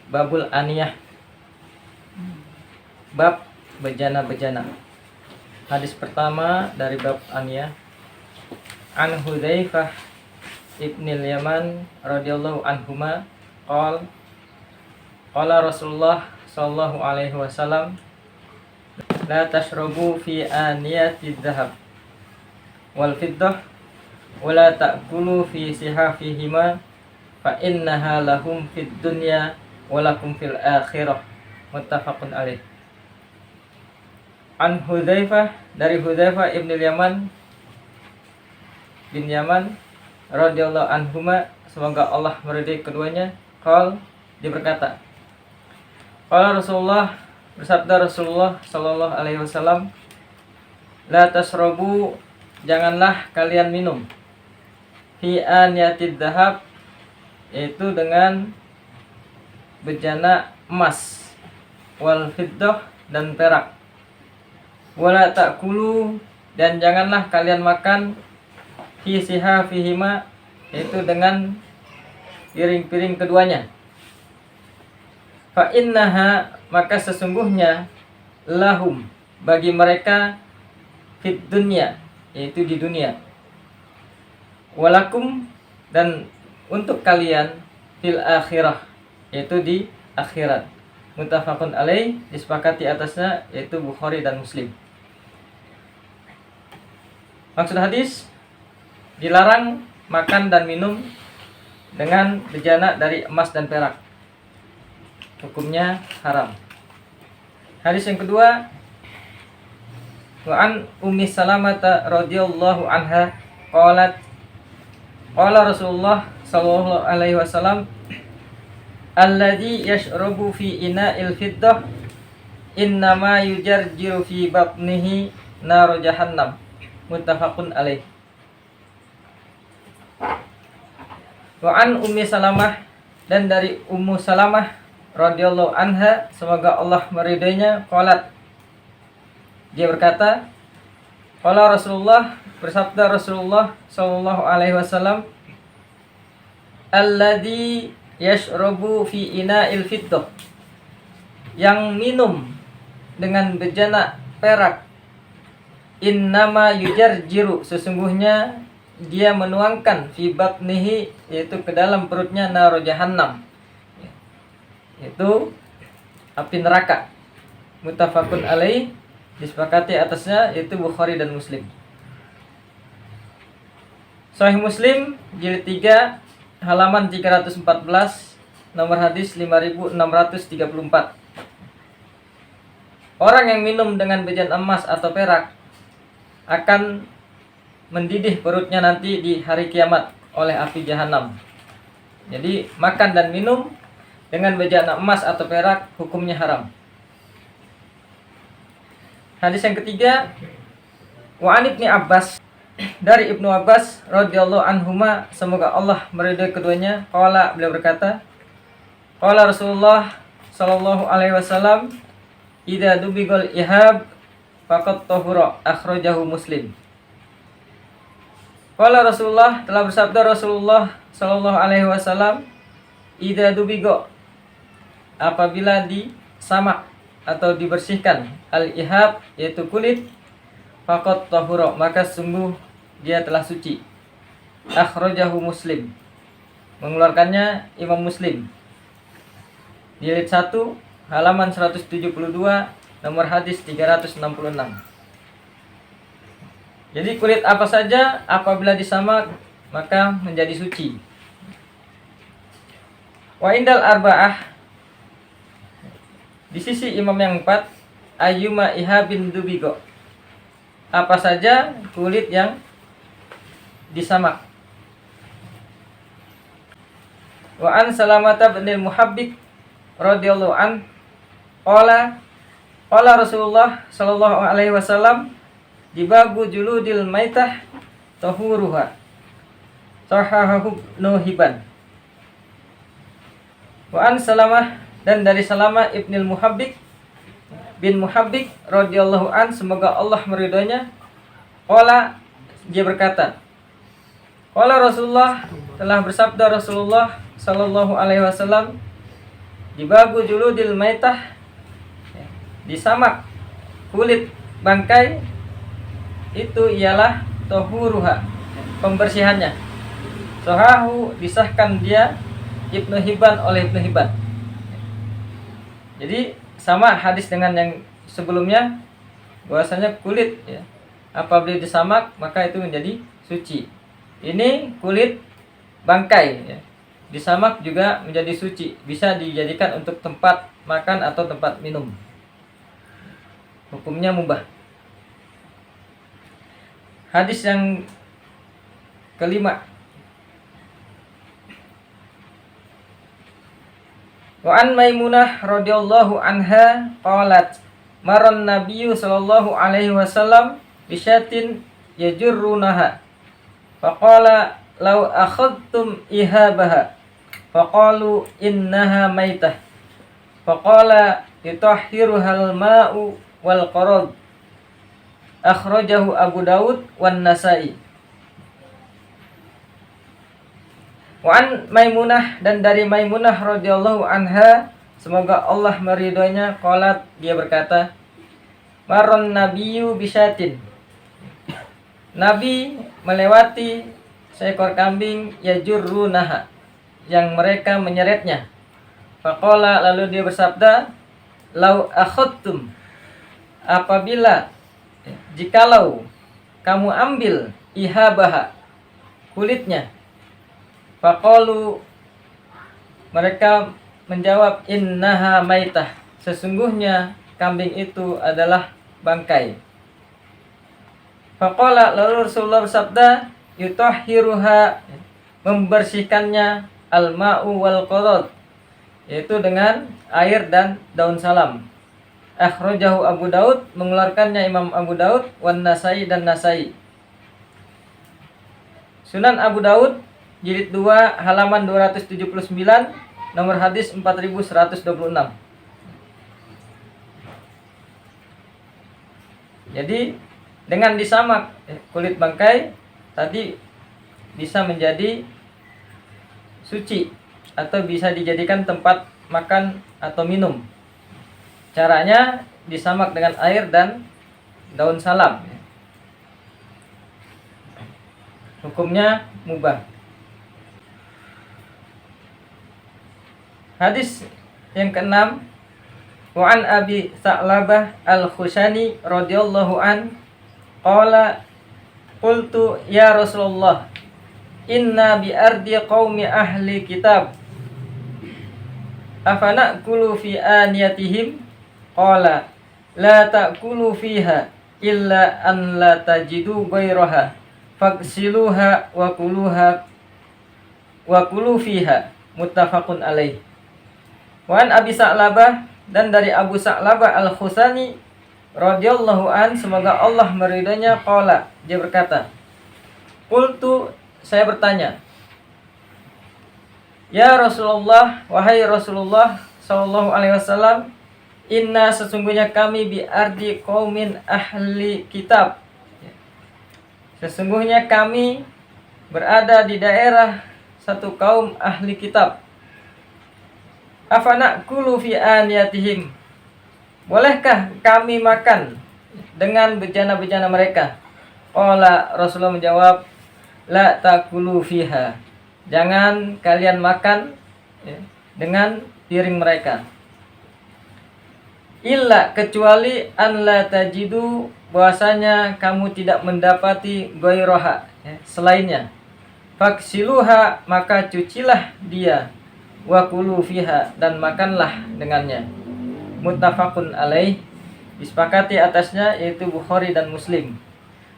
Babul Aniyah. Bab bejana-bejana. Hadis pertama dari bab Aniyah. An Hudzaifah ibnil Yaman radhiyallahu anhuma qala Rasulullah sallallahu alaihi wasallam la tashrabu fi aniyati dhahab wal fiddah wa la ta'kulu fi sihafihima fa innaha lahum fid dunya wa lakum fil akhirah. Muttafaqun alaih. An Hudzaifah, dari Hudzaifah ibnil Yaman bin Yaman radhiyallahu anhuma, semoga Allah meridai keduanya, dia berkata, qala Rasulullah, bersabda Rasulullah sallallahu alaihi wasallam, la tasrabu, janganlah kalian minum, fi aniyatid dhahab, yaitu dengan bejana emas, wal fiddah, dan perak, wala ta'kulu, dan janganlah kalian makan, fi sihafihima, yaitu dengan piring-piring keduanya. Fa innaha, maka sesungguhnya, lahum, bagi mereka, fid dunya, yaitu di dunia, walakum, dan untuk kalian, fil akhirah, yaitu di akhirat. Muttafaqun alaih, disepakati atasnya, yaitu Bukhari dan Muslim. Maksud hadis, dilarang makan dan minum dengan bejana dari emas dan perak. Hukumnya haram. Hadis yang kedua, wa an Ummi Salamah radhiyallahu anha qalat qala Rasulullah sallallahu alaihi wasallam, alladzi yashrabu fi ina'il fiddah innama yujarjiru fi batnihi nar jahannam. Muttafaqun alaih. Wa an Ummi Salamah, dan dari Ummu Salamah radhiyallahu anha, semoga Allah meridainya, qalat, dia berkata, qala Rasulullah, bersabda Rasulullah sallallahu alaihi wasallam, alladzi yashrabu fi ina'il fiddah, yang minum dengan bejana perak, innama yujarjiru, sesungguhnya dia menuangkan, fi batnihi, yaitu ke dalam perutnya, nar jahannam, yaitu api neraka. Muttafaqun alaih, disepakati atasnya, yaitu Bukhari dan Muslim. Sahih Muslim jilid 3 halaman 314, nomor hadis 5634. Orang yang minum dengan bejana emas atau perak akan mendidih perutnya nanti di hari kiamat oleh api jahanam. Jadi makan dan minum dengan bejana emas atau perak hukumnya haram. Hadis yang ketiga, wa an Ibnu Abbas, dari Ibnu Abbas radhiyallahu anhuma, semoga Allah meridai keduanya, qala, beliau berkata, qala Rasulullah sallallahu alaihi wasallam, idza dubigal ihab faqad tahura, akhrajahu Muslim. Qala Rasulullah, telah bersabda Rasulullah sallallahu alaihi wasallam, idza dubigo, apabila disamak atau dibersihkan, al-ihab, yaitu kulit, faqad tahura, maka sungguh dia telah suci. Akhrajahu Muslim, mengeluarkannya Imam Muslim. Jilid 1 halaman 172, nomor hadis 366. Jadi kulit apa saja apabila disamak maka menjadi suci. Wa indal arba'ah, di sisi imam yang 4, ayyuma ihabin dubigo, apa saja kulit yang disamak. Wa an Salamata binil Muhabbik radhiyallahu an qala Rasulullah sallallahu alaihi wasallam, dibagu juludil maitah tahuruha, sahahahu nuhiban. Wa an Salamah, dan dari Salamah ibnil Muhabbik bin Muhabbik radhiyallahu an, semoga Allah meridhoinya, qala, dia berkata, qala Rasulullah, telah bersabda Rasulullah sallallahu alaihi wasallam, dibagu juludil maitah, disamak kulit bangkai, itu ialah tohuruha, pembersihannya. Sohahu, disahkan dia Ibnu Hibban oleh Ibnu Hibban. Jadi sama hadis dengan yang sebelumnya, bahwasanya kulit ya, apabila disamak maka itu menjadi suci. Ini kulit bangkai ya, disamak juga menjadi suci, bisa dijadikan untuk tempat makan atau tempat minum. Hukumnya mubah. Hadis yang kelima, wa an Maimunah radhiyallahu anha qalat maran nabiyyu sallallahu alaihi wasallam bisyatin yajurrunaha faqala law akhadtum ihabaha faqalu innaha maitah faqala yutahhiruhal ma'u wal qarad. Akhrajahu Abu Daud wan Nasa'i. Wa an Maimunah, dan dari Maimunah radhiyallahu anha, semoga Allah meridhoinya, qalat, dia berkata, maron nabiyyu bisyatin, Nabi melewati seekor kambing yajurrunaha, yang mereka menyeretnya. Faqala, lalu dia bersabda, lau akhadtum, apabila, jikalau kamu ambil ihabaha, kulitnya. Faqalu, mereka menjawab, innaha maitah, sesungguhnya kambing itu adalah bangkai. Faqala, lalu Rasulullah bersabda, yutahhiruha, membersihkannya, al-ma'u wal qarad, yaitu dengan air dan daun salam. Akhrajahu Abu Daud, mengeluarkannya Imam Abu Daud, wan Nasa'i, dan Nasa'i. Sunan Abu Daud jilid 2 halaman 279, nomor hadis 4126. Jadi dengan disamak kulit bangkai tadi bisa menjadi suci atau bisa dijadikan tempat makan atau minum. Caranya disamak dengan air dan daun salam. Hukumnya mubah. Hadis yang keenam, wa an Abi Sa'labah al-Khushani radhiyallahu an qala qultu ya Rasulullah inna bi ardi qaumi ahli kitab afana kulu fi aniyatihim qala la ta'kulu fiha illa an la tajidu ghairaha faghsiluha wa kulu fiha, muttafaqun alaih. Wa an Abi Sa'labah, dan dari Abu Sa'labah al-Khushani radhiyallahu an, semoga Allah meridhoinya, qala, dia berkata, qultu, saya bertanya, ya Rasulullah, wahai Rasulullah sallallahu alaihi wasallam, inna, sesungguhnya kami bi ardi qaumin ahli kitab, sesungguhnya kami berada di daerah satu kaum ahli kitab. Afana kulu fi aniyatihim, bolehkah kami makan dengan bejana-bejana mereka? Qala, Rasulullah menjawab, la takulu fiha, jangan kalian makan dengan piring mereka. Illa, kecuali, an la tajidu, bahwasanya kamu tidak mendapati ghairaha, selainnya. Faksiluha, maka cucilah dia, wa kulu fiha, dan makanlah dengannya. Muttafaqun alaih, disepakati atasnya, yaitu Bukhari dan Muslim.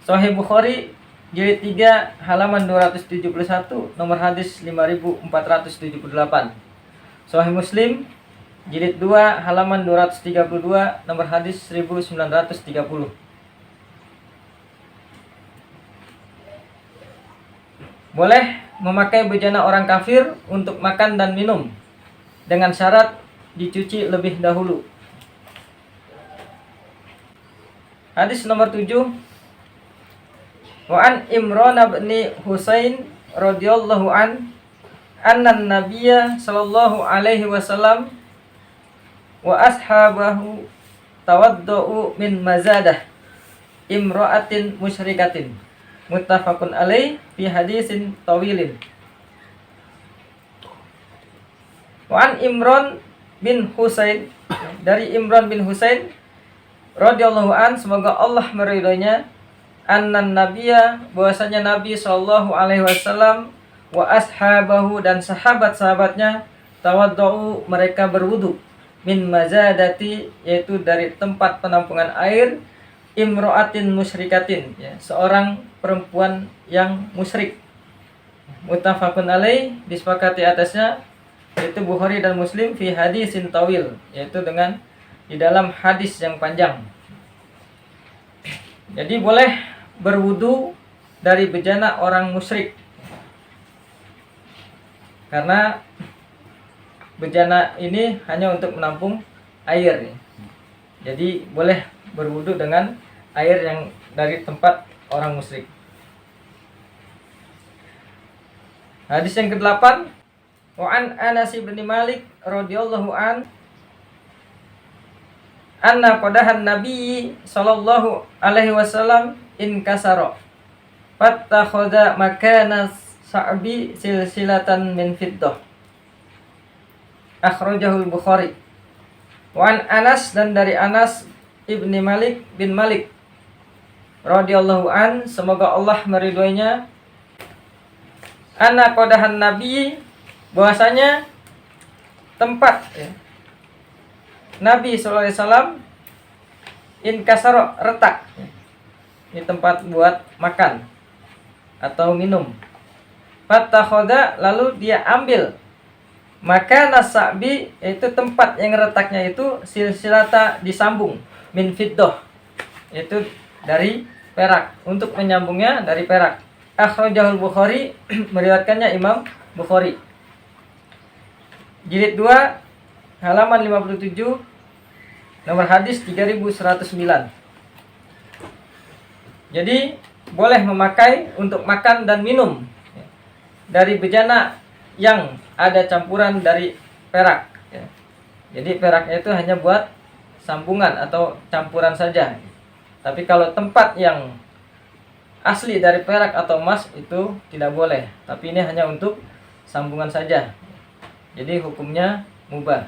Sahih Bukhari jilid 3 halaman 271, nomor hadis 5478. Sahih Muslim jilid 2 halaman 232, nomor hadis 1930. Boleh memakai bejana orang kafir untuk makan dan minum, dengan syarat dicuci lebih dahulu. Hadis nomor 7, wa an Imran bin Husain radhiyallahu an, anna Nabiyya sallallahu alaihi wasallam wa ashabahu tawaddu'u min mazadah imra'atin musyrikatin. Muttafaqun alaih fi hadisin tawilin. Wa an Imran bin Husain, dari Imran bin Husain radhiyallahu an, semoga Allah meridhoinya, annan nabiyya, bahwasanya Nabi sallallahu alaihi wasallam, wa ashabahu, dan sahabat-sahabatnya, tawaddu, mereka berwudu, min mazadati, yaitu dari tempat penampungan air, imro'atin musyrikatin, ya, seorang perempuan yang musyrik. Muttafaqun alaih, disepakati atasnya, yaitu Bukhari dan Muslim, fi hadisin tawil, yaitu dengan di dalam hadis yang panjang. Jadi boleh berwudu dari bejana orang musyrik, karena bejana ini hanya untuk menampung air. Jadi boleh berwudu dengan air yang dari tempat orang musyrik. Hadis yang ke-8, wa an Anas bin Malik radhiyallahu an, anna qadahan Nabi sallallahu alaihi wasallam inkasara fattakhadha makana sa'bi silsilatan min fiddah. Akhrajahul Bukhari. Wa an Anas, dan dari Anas ibni Malik bin Malik radhiyallahu an, semoga Allah meridhoinya, anna qadahan Nabi, bahwasanya tempat, ya, Nabi sallallahu alaihi wasallam, inkasara, retak. Ini tempat buat makan atau minum. Fattakhadha, lalu dia ambil, maka nasabi, yaitu tempat yang retaknya itu, silsilata, disambung, min fiddah, yaitu dari perak, untuk menyambungnya dari perak. Akhrajahul Bukhari, meriwayatkannya Imam Bukhari. Jilid 2 halaman 57, nomor hadis 3109. Jadi boleh memakai untuk makan dan minum dari bejana yang ada campuran dari perak, ya. Jadi peraknya itu hanya buat sambungan atau campuran saja. Tapi kalau tempat yang asli dari perak atau emas itu tidak boleh. Tapi ini hanya untuk sambungan saja. Jadi hukumnya mubah.